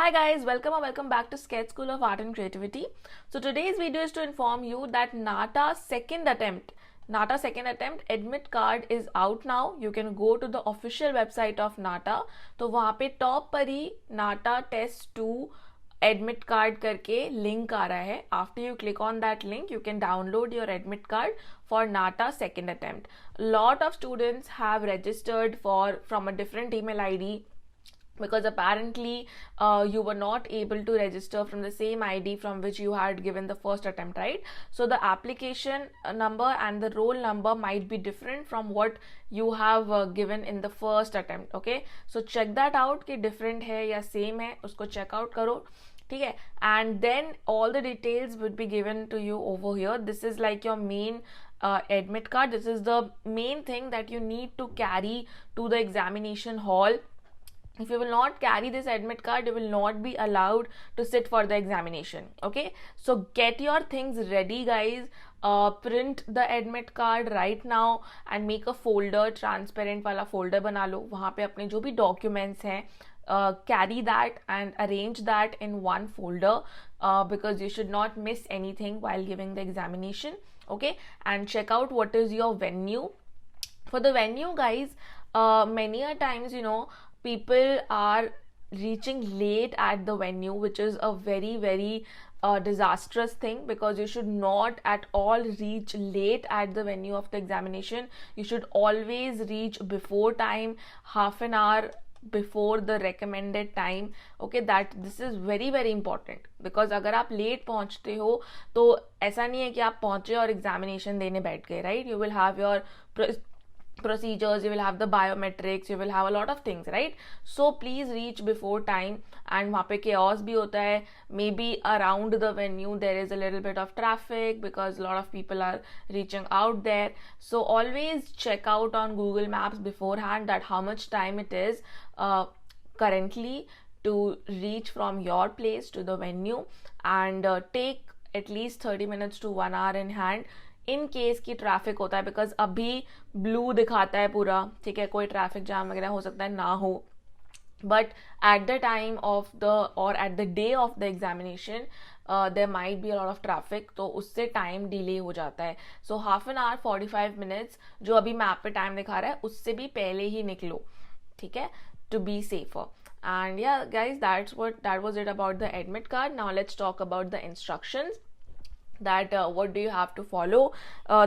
Hi guys, welcome back to Sketch School of Art and Creativity. So today's video is to inform you that NATA second attempt admit card is out now. You can go to the official website of NATA. तो वहाँ पे top पर ही NATA Test 2 admit card करके link आ रहा है. After you click on that link, you can download your admit card for NATA second attempt. Lot of students have registered from a different email ID because apparently you were not able to register from the same ID from which you had given the first attempt, right? So the application number and the roll number might be different from what you have given in the first attempt. Okay, so check that out कि different है या same है, उसको check out करो. ठीक है, and then all the details would be given to you over here. This is like your main admit card. This is the main thing that you need to carry to the examination hall. If you will not carry this admit card, you will not be allowed to sit for the examination. Okay, so get your things ready guys. Print the admit card right now and make a folder, transparent वाला folder बना लो. वहाँ पे अपने जो भी documents हैं carry that and arrange that in one folder because you should not miss anything while giving the examination. Okay, and check out what is your venue. For the venue guys, many a times people are reaching late at the venue, which is a very disastrous thing because you should not at all reach late at the venue of the examination. You should always reach before time, half an hour before the recommended time. Okay, that this is very important because अगर आप late पहुंचते हो तो ऐसा नहीं है कि आप पहुंचे और examination देने बैठ गए, right? You will have your procedures, you will have the biometrics, you will have a lot of things, right? So please reach before time. And वहाँ पे chaos भी होता है. Maybe around the venue there is a little bit of traffic because a lot of people are reaching out there. So always check out on Google Maps beforehand that how much time it is currently to reach from your place to the venue, and take at least 30 minutes to 1 hour in hand in case की traffic होता है. Because अभी blue दिखाता है पूरा, ठीक है, कोई ट्रैफिक जाम वगैरह हो सकता है ना हो, but at the time of the और at the day of the examination there might be a lot of traffic, तो उससे टाइम डिले हो जाता है. So half an hour 45 minutes जो अभी मैप पे टाइम दिखा रहा है उससे भी पहले ही निकलो, ठीक है, to be safer. And yeah guys, that was it about the admit card. Now let's talk about the instructions, that what do you have to follow.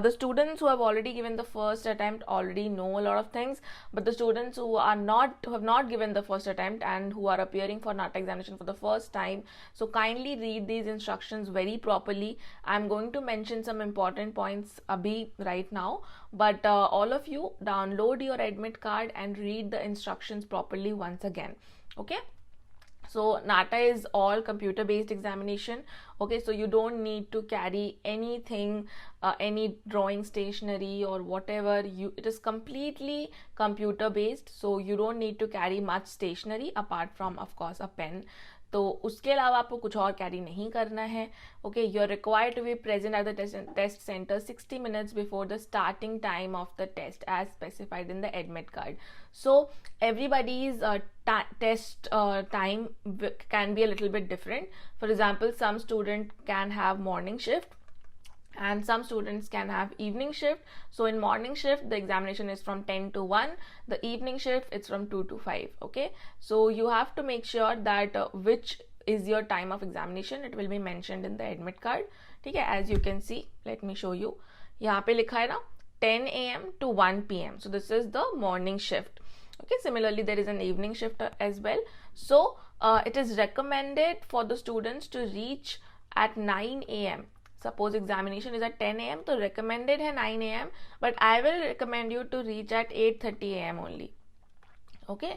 The students who have already given the first attempt already know a lot of things, but the students who have not given the first attempt and who are appearing for NATA examination for the first time, so kindly read these instructions very properly. I'm going to mention some important points abhi right now, but all of you download your admit card and read the instructions properly once again. Okay, so NATA is all computer based examination. Okay, so you don't need to carry anything, any drawing stationery or whatever. It is completely computer based, so you don't need to carry much stationery apart from of course a pen. तो उसके अलावा आपको कुछ और carry नहीं करना है. Okay, you are required to be present at the test centre 60 minutes before the starting time of the test as specified in the admit card. So everybody's test time can be a little bit different. For example, some student can have morning shift and some students can have evening shift. So in morning shift the examination is from 10 to 1, the evening shift it's from 2 to 5. Okay, so you have to make sure that which is your time of examination. It will be mentioned in the admit card. ठीक है, as you can see, let me show you. यहाँ पे लिखा है ना 10 AM to 1 PM. So this is the morning shift. Okay, similarly there is an evening shift as well. So it is recommended for the students to reach at 9 AM. Suppose examination is at 10 AM, तो recommended है 9 AM, but I will recommend you to reach at 8:30 AM only. Okay,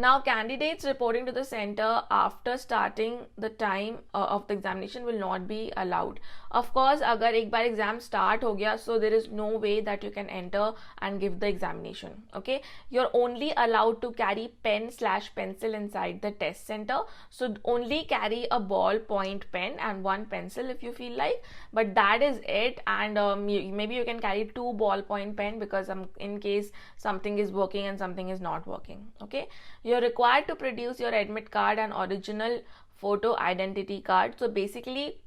now candidates reporting to the center after starting the time of the examination will not be allowed. Of course, अगर एक बार exam start हो गया, so there is no way that you can enter and give the examination. Okay, you're only allowed to carry pen/pencil inside the test center. So only carry a ballpoint pen and one pencil if you feel like, but that is it. And maybe you can carry 2 ballpoint pen because in case something is working and something is not working. Okay, you're required to produce your admit card and original photo identity card. So basically,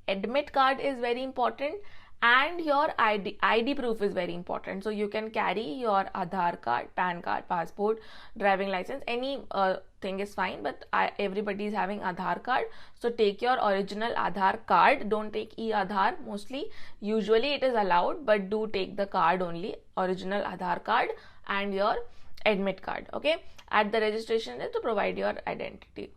admit card is very important and your ID proof is very important. So you can carry your Aadhaar card, PAN card, passport, driving license, any thing is fine, but everybody is having Aadhaar card. So take your original Aadhaar card, don't take e-Aadhaar mostly. Usually it is allowed, but do take the card only, original Aadhaar card and your admit card, okay? At the registration day to provide your identity.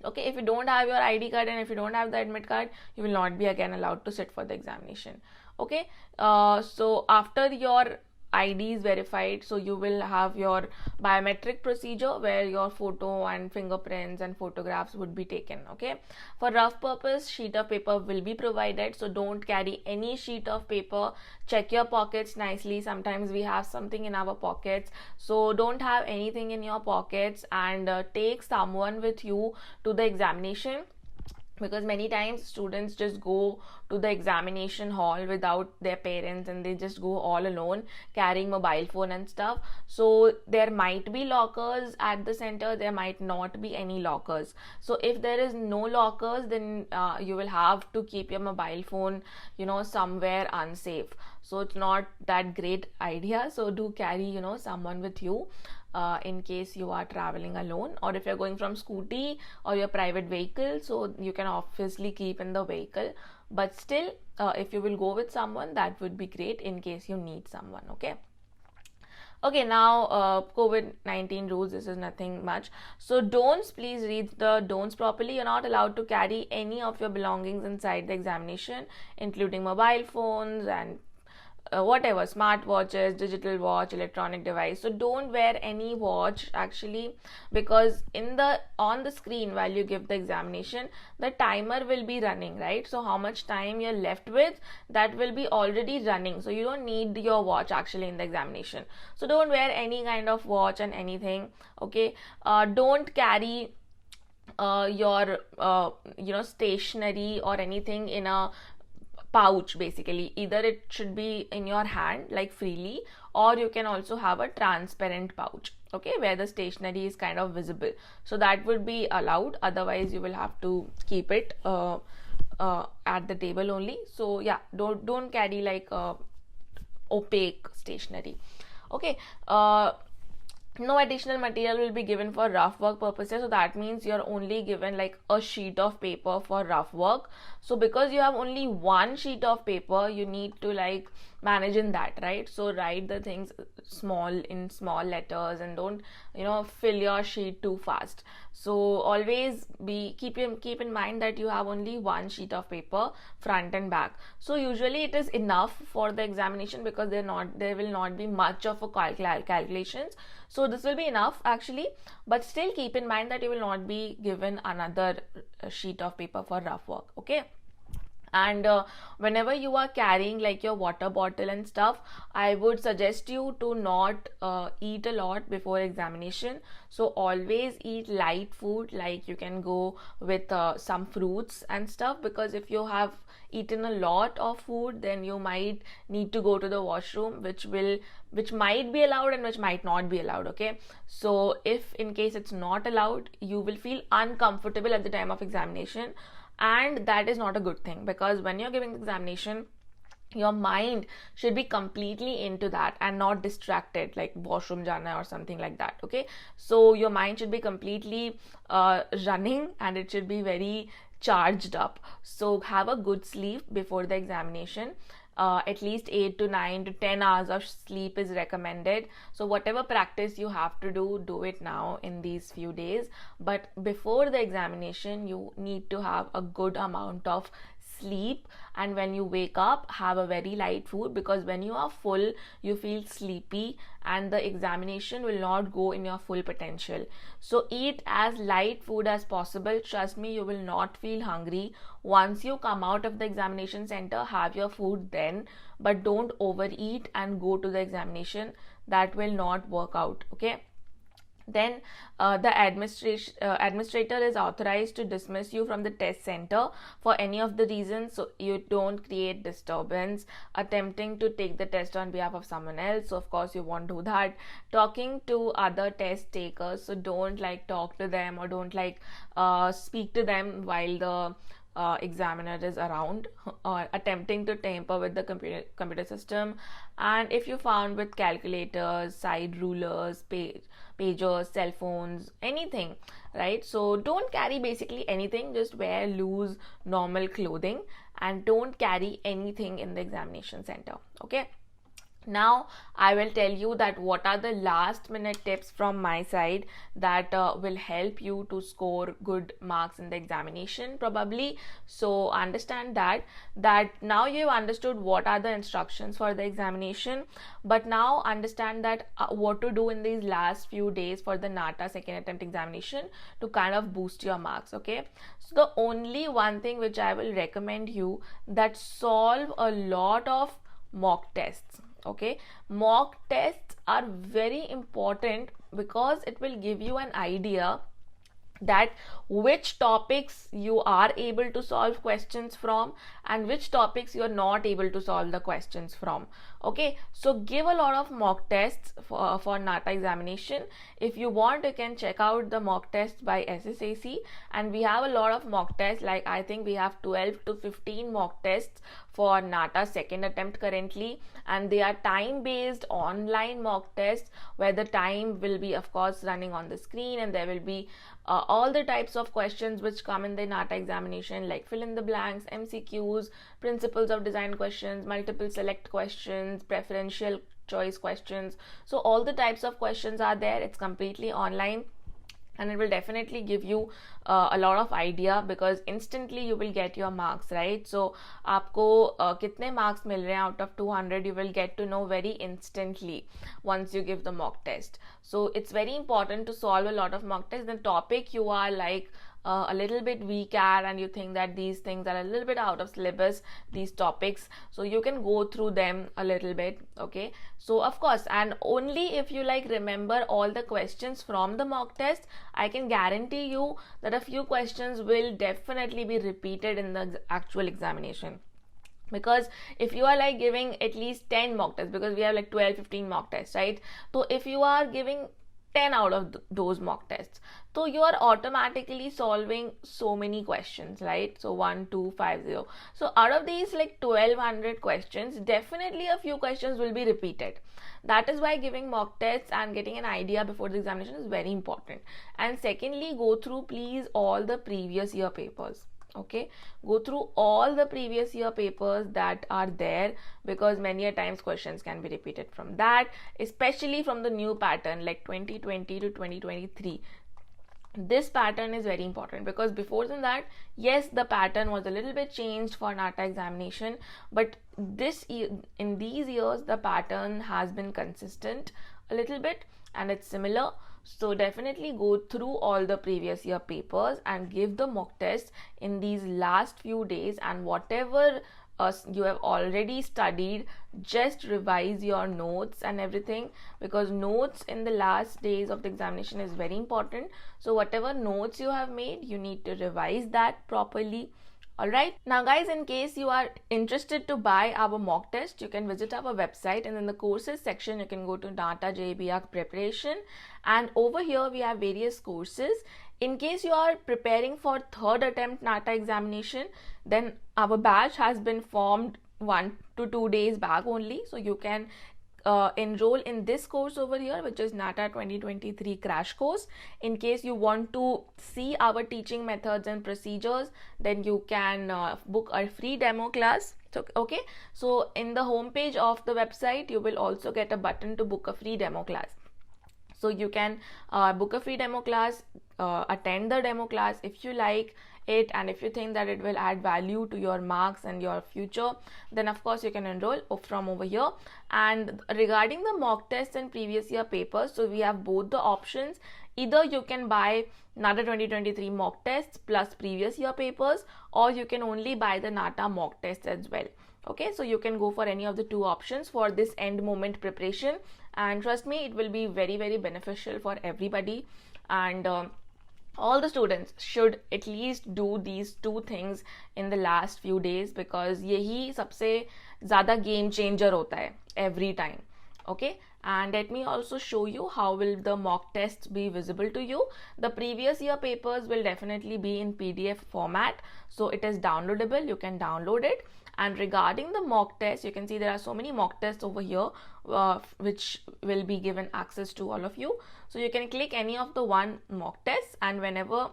Okay, if you don't have your ID card and if you don't have the admit card, you will not be again allowed to sit for the examination. Okay, so after your ID is verified, so you will have your biometric procedure where your photo and fingerprints and photographs would be taken. Okay, for rough purpose, sheet of paper will be provided, so don't carry any sheet of paper. Check your pockets nicely. Sometimes we have something in our pockets, so don't have anything in your pockets, and take someone with you to the examination, because many times students just go to the examination hall without their parents and they just go all alone carrying mobile phone and stuff. So there might be lockers at the center, there might not be any lockers. So if there is no lockers, then you will have to keep your mobile phone, you know, somewhere unsafe. So it's not that great idea. So do carry, you know, someone with you in case you are traveling alone, or if you're going from scooty or your private vehicle, so you can obviously keep in the vehicle, but still if you will go with someone, that would be great in case you need someone. Okay, now COVID-19 rules, this is nothing much. So don'ts, please read the don'ts properly. You're not allowed to carry any of your belongings inside the examination, including mobile phones and whatever, smart watches, digital watch, electronic device. So don't wear any watch actually, because on the screen while you give the examination, the timer will be running, right? So how much time you're left with, that will be already running, so you don't need your watch actually in the examination. So don't wear any kind of watch and anything. Okay, don't carry your stationery or anything in a pouch. Basically, either it should be in your hand like freely, or you can also have a transparent pouch, okay, where the stationery is kind of visible, so that would be allowed. Otherwise you will have to keep it at the table only. So yeah, don't carry like opaque stationery. Okay, no additional material will be given for rough work purposes. So that means you're only given like a sheet of paper for rough work. So because you have only one sheet of paper, you need to like manage in that, right? So write the things in small letters, and don't, you know, fill your sheet too fast. So always keep in mind that you have only one sheet of paper, front and back. So usually it is enough for the examination, because there will not be much of a calculations. So this will be enough actually, but still keep in mind that you will not be given another sheet of paper for rough work. Okay. And whenever you are carrying like your water bottle and stuff, I would suggest you to not eat a lot before examination. So always eat light food, like you can go with some fruits and stuff, because if you have eaten a lot of food, then you might need to go to the washroom, which might be allowed and which might not be allowed. Okay, so if in case it's not allowed, you will feel uncomfortable at the time of examination, and that is not a good thing, because when you're giving the examination, your mind should be completely into that and not distracted like washroom jana or something like that. Okay, so your mind should be completely running, and it should be very charged up. So have a good sleep before the examination. At least 8 to 9 to 10 hours of sleep is recommended. So whatever practice you have to do it now in these few days, but before the examination you need to have a good amount of sleep. And when you wake up, have a very light food, because when you are full, you feel sleepy and the examination will not go in your full potential. So eat as light food as possible. Trust me, you will not feel hungry. Once you come out of the examination center, have your food then, but don't overeat and go to the examination. That will not work out. Okay, Then the administrator is authorized to dismiss you from the test center for any of the reasons, so you don't create disturbance attempting to take the test on behalf of someone else. So of course you won't do that. Talking to other test takers, so don't like talk to them or don't like speak to them while the examiner is around, or attempting to tamper with the computer system. And if you found with calculators, side rulers, pagers, cell phones, anything, right? So don't carry basically anything, just wear loose normal clothing and don't carry anything in the examination center. Okay, now I will tell you that what are the last minute tips from my side that will help you to score good marks in the examination probably. So understand that now you've understood what are the instructions for the examination, but now understand that what to do in these last few days for the NATA second attempt examination to kind of boost your marks. Okay, so the only one thing which I will recommend you, that solve a lot of mock tests. Okay, mock tests are very important because it will give you an idea that which topics you are able to solve questions from and which topics you are not able to solve the questions from. Okay, so give a lot of mock tests for NATA examination. If you want, you can check out the mock tests by SSAC, and we have a lot of mock tests, like I think we have 12 to 15 mock tests for NATA second attempt currently, and they are time based online mock tests where the time will be of course running on the screen, and there will be all the types of questions which come in the NATA examination, like fill in the blanks, MCQs, principles of design questions, multiple select questions, preferential choice questions. So all the types of questions are there. It's completely online, and it will definitely give you a lot of idea, because instantly you will get your marks, right? So आपको कितने marks मिल रहे हैं out of 200, you will get to know very instantly once you give the mock test. So it's very important to solve a lot of mock tests. The topic you are like a little bit weak at, and you think that these things are a little bit out of syllabus, these topics, so you can go through them a little bit. Okay, so of course, and only if you like remember all the questions from the mock test, I can guarantee you that a few questions will definitely be repeated in the actual examination. Because if you are like giving at least 10 mock tests, because we have like 12-15 mock tests, right? So if you are giving 10 out of those mock tests, so you are automatically solving so many questions, right? So 1, 2, 5, 0. So out of these like 1200 questions, definitely a few questions will be repeated. That is why giving mock tests and getting an idea before the examination is very important. And secondly, go through please all the previous year papers. Okay, go through all the previous year papers that are there, because many a times questions can be repeated from that, especially from the new pattern like 2020 to 2023. This pattern is very important, because before than that, yes, the pattern was a little bit changed for NATA examination, but in these years the pattern has been consistent a little bit and it's similar. So definitely go through all the previous year papers and give the mock test in these last few days, and whatever you have already studied, just revise your notes and everything, because notes in the last days of the examination is very important. So whatever notes you have made, you need to revise that properly. Alright, now guys, in case you are interested to buy our mock test, you can visit our website, and in the courses section you can go to NATA JEE B.Arch preparation, and over here we have various courses. In case you are preparing for third attempt NATA examination, then our batch has been formed 1 to 2 days back only, so you can enroll in this course over here, which is NATA 2023 crash course. In case you want to see our teaching methods and procedures, then you can book a free demo class. So, okay, so in the home page of the website, you will also get a button to book a free demo class. So you can book a free demo class, attend the demo class if you like it, and if you think that it will add value to your marks and your future, then of course you can enroll from over here. And regarding the mock tests and previous year papers, so we have both the options. Either you can buy NATA 2023 mock tests plus previous year papers, or you can only buy the NATA mock tests as well. Okay, so you can go for any of the two options for this end moment preparation, and trust me, it will be very, very beneficial for everybody. And all the students should at least do these two things in the last few days, because यही सबसे ज़्यादा game changer होता है every time. Okay, and let me also show you how will the mock tests be visible to you. The previous year papers will definitely be in PDF format, so it is downloadable. You can download it. And regarding the mock test, you can see there are so many mock tests over here which will be given access to all of you. So you can click any of the one mock test, and whenever,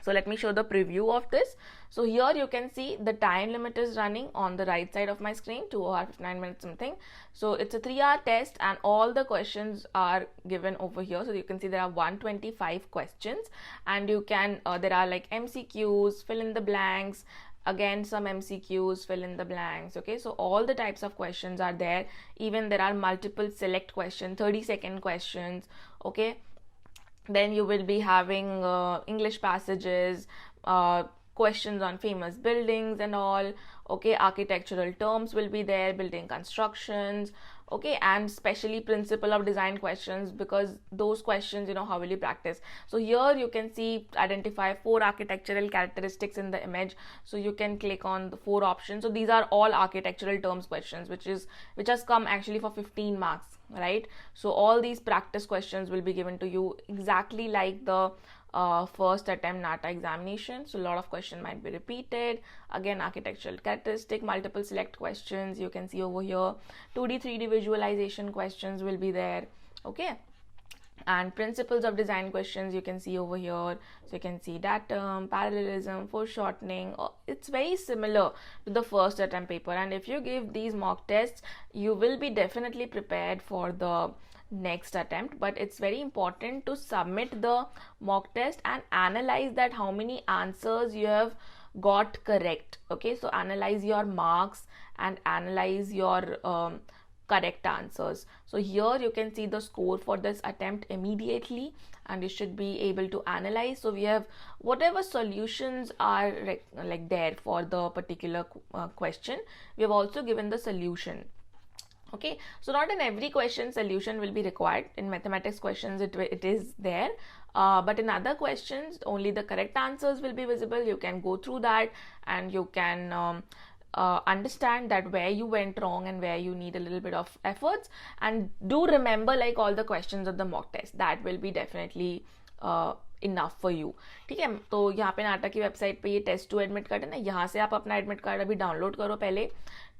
so let me show the preview of this. So here you can see the time limit is running on the right side of my screen, 2 hours 59 minutes something. So it's a 3-hour test, and all the questions are given over here. So you can see there are 125 questions, and you can there are like MCQs, fill in the blanks, again some MCQs, fill in the blanks. Okay, so all the types of questions are there. Even there are multiple select questions, 30-second questions. Okay, then you will be having English passages, questions on famous buildings and all. Okay, architectural terms will be there, building constructions. Okay, and especially principle of design questions, because those questions, you know, how will you practice? So here you can see identify 4 architectural characteristics in the image. So you can click on the 4 options. So these are all architectural terms questions, which has come actually for 15 marks, right? So all these practice questions will be given to you exactly like the first attempt NATA examination. So a lot of questions might be repeated. Again, architectural characteristic, multiple select questions, you can see over here. 2D 3D visualization questions will be there. Okay, and principles of design questions you can see over here. So you can see datum, parallelism, foreshortening. It's very similar to the first attempt paper, and if you give these mock tests, you will be definitely prepared for the next attempt. But it's very important to submit the mock test and analyze that how many answers you have got correct. Okay, so analyze your marks and analyze your correct answers. So here you can see the score for this attempt immediately, and you should be able to analyze. So we have whatever solutions are like there for the particular question, we have also given the solution. Okay, so not in every question solution will be required. In mathematics questions it is there, but in other questions only the correct answers will be visible. You can go through that and you can understand that where you went wrong and where you need a little bit of efforts. And do remember like all the questions of the mock test, that will be definitely enough for you. ठीक है, तो यहाँ पे नाटा की website पे ये test to admit card है ना, यहाँ से आप अपना एडमिट कार्ड अभी डाउनलोड करो पहले.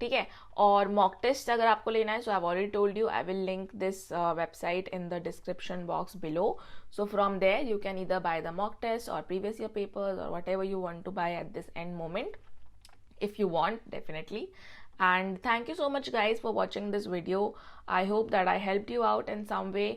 ठीक है, और मॉक टेस्ट अगर आपको लेना है, so I have already told you, I will link this website in the description box below. So from there you can either buy the mock test or previous year papers or whatever you want to buy at this end moment if you want, definitely. And thank you so much guys for watching this video. I hope that I helped you out in some way,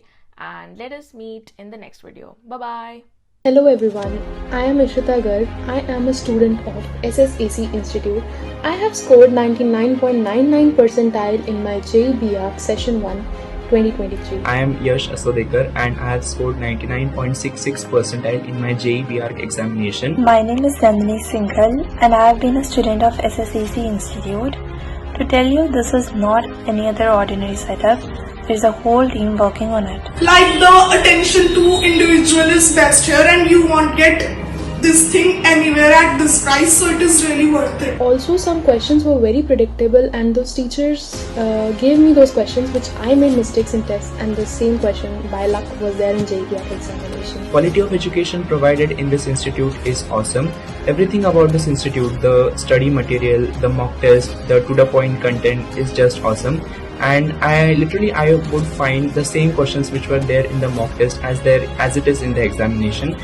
and let us meet in the next video. Bye bye. Hello everyone, I am Ishrita Garg. I am a student of SSAC Institute. I have scored 99.99 percentile in my JEE B.Arch Session 1 2023. I am Yash Asodekar and I have scored 99.66 percentile in my JEE B.Arch examination. My name is Nandini Singhal and I have been a student of SSAC Institute. To tell you, this is not any other ordinary setup. There is a whole team working on it. Like the attention to individual is best here, and you won't get this thing anywhere at this price, so it is really worth it. Also, some questions were very predictable, and those teachers gave me those questions which I made mistakes in tests, and the same question by luck was there in JEE B.Arch examination. Quality of education provided in this institute is awesome. Everything about this institute, the study material, the mock test, the to the point content is just awesome. And I would find the same questions which were there in the mock test as it is in the examination.